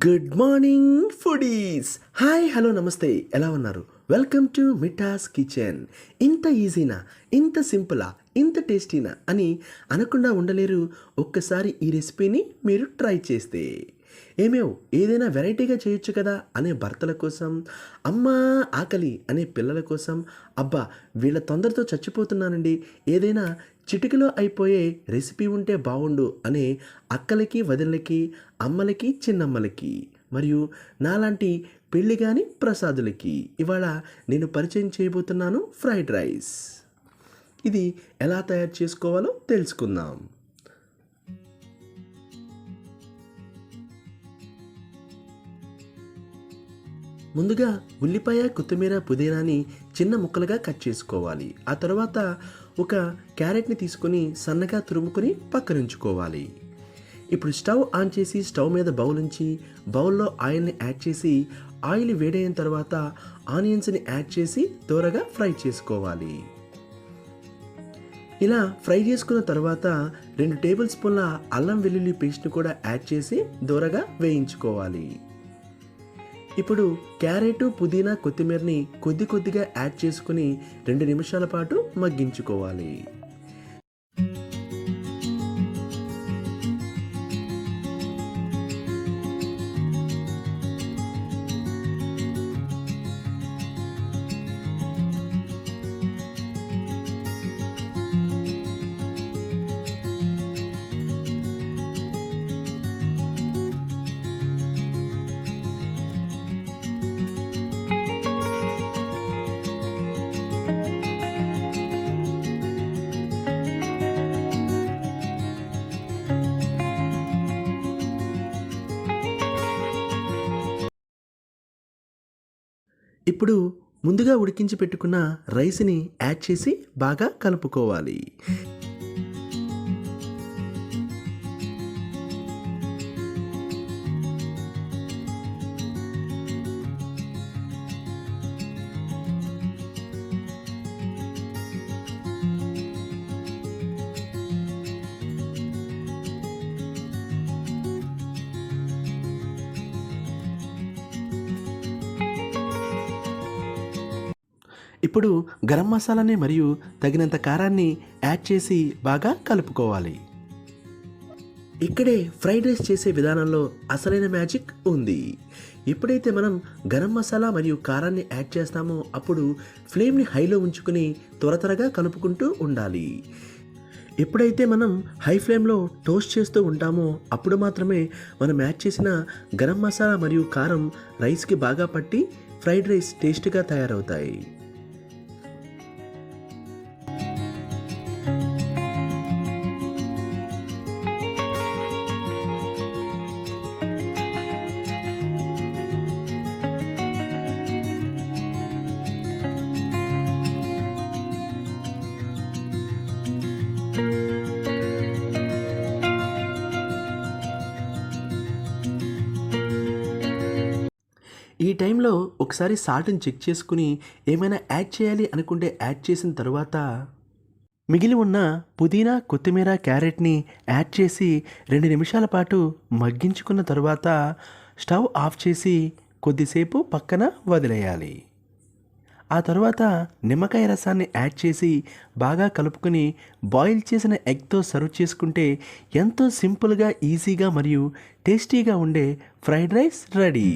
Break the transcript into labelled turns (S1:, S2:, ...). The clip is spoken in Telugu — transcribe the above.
S1: Good morning foodies. Hi, hello, నమస్తే. ఎలా ఉన్నారు? Welcome to Mithas kitchen. ఇంత ఈజీనా, ఇంత సింపులా, ఇంత టేస్టీనా అని అనకుండా ఉండలేరు ఒక్కసారి ఈ రెసిపీని మీరు ట్రై చేస్తే. ఏదైనా వెరైటీగా చేయొచ్చు కదా అనే భర్తల కోసం, అమ్మా ఆకలి అనే పిల్లల కోసం, అబ్బా వీళ్ళ తొందరతో చచ్చిపోతున్నానండి, ఏదైనా చిటికలో అయిపోయే రెసిపీ ఉంటే బాగుండు అనే అక్కలకి, వదినలకి, అమ్మలకి, చిన్నమ్మలకి, మరియు నాలాంటి పెళ్ళి కాని ప్రసాదులకి ఇవాళ నేను పరిచయం చేయబోతున్నాను ఫ్రైడ్ రైస్. ఇది ఎలా తయారు చేసుకోవాలో తెలుసుకుందాం. ముందుగా ఉల్లిపాయ, కొత్తిమీర, పుదీనాని చిన్న ముక్కలుగా కట్ చేసుకోవాలి. ఆ తర్వాత ఒక క్యారెట్ని తీసుకొని సన్నగా తురుముకొని పక్కనుంచుకోవాలి. ఇప్పుడు స్టవ్ ఆన్ చేసి స్టవ్ మీద బౌల్ ఉంచి బౌల్లో ఆయిల్ని యాడ్ చేసి ఆయిల్ వేడైన తర్వాత ఆనియన్స్ని యాడ్ చేసి దోరగా ఫ్రై చేసుకోవాలి. ఇలా ఫ్రై చేసుకున్న తర్వాత 2 టేబుల్ స్పూన్ల అల్లం వెల్లుల్లి పేస్ట్ని కూడా యాడ్ చేసి దోరగా వేయించుకోవాలి. ఇప్పుడు క్యారెట్, పుదీనా, కొత్తిమీరని కొద్దిగా యాడ్ చేసుకుని 2 నిమిషాల పాటు మగ్గించుకోవాలి. ఇప్పుడు ముందుగా ఉడికించి పెట్టుకున్న రైస్ని యాడ్ చేసి బాగా కలుపుకోవాలి. ఇప్పుడు గరం మసాలాని మరియు తగినంత కారాన్ని యాడ్ చేసి బాగా కలుపుకోవాలి. ఇక్కడే ఫ్రైడ్ రైస్ చేసే విధానంలో అసలైన మ్యాజిక్ ఉంది. ఎప్పుడైతే మనం గరం మసాలా మరియు కారాన్ని యాడ్ చేస్తామో అప్పుడు ఫ్లేమ్ని హైలో ఉంచుకుని త్వరగా కలుపుకుంటూ ఉండాలి. ఎప్పుడైతే మనం హై ఫ్లేమ్లో టోస్ట్ చేస్తూ ఉంటామో అప్పుడు మాత్రమే మనం యాడ్ చేసిన గరం మసాలా మరియు కారం రైస్కి బాగా పట్టి ఫ్రైడ్ రైస్ టేస్ట్గా తయారవుతాయి. ఈ టైంలో ఒకసారి సాల్ట్ని చెక్ చేసుకుని ఏమైనా యాడ్ చేయాలి అనుకుంటే యాడ్ చేసిన తర్వాత మిగిలి ఉన్న పుదీనా, కొత్తిమీర, క్యారెట్ని యాడ్ చేసి 2 నిమిషాల పాటు మగ్గించుకున్న తర్వాత స్టవ్ ఆఫ్ చేసి కొద్దిసేపు పక్కన వదిలేయాలి. ఆ తర్వాత నిమ్మకాయ రసాన్ని యాడ్ చేసి బాగా కలుపుకొని బాయిల్ చేసిన ఎగ్తో సర్వ్ చేసుకుంటే ఎంతో సింపుల్గా, ఈజీగా మరియు టేస్టీగా ఉండే ఫ్రైడ్ రైస్ రెడీ.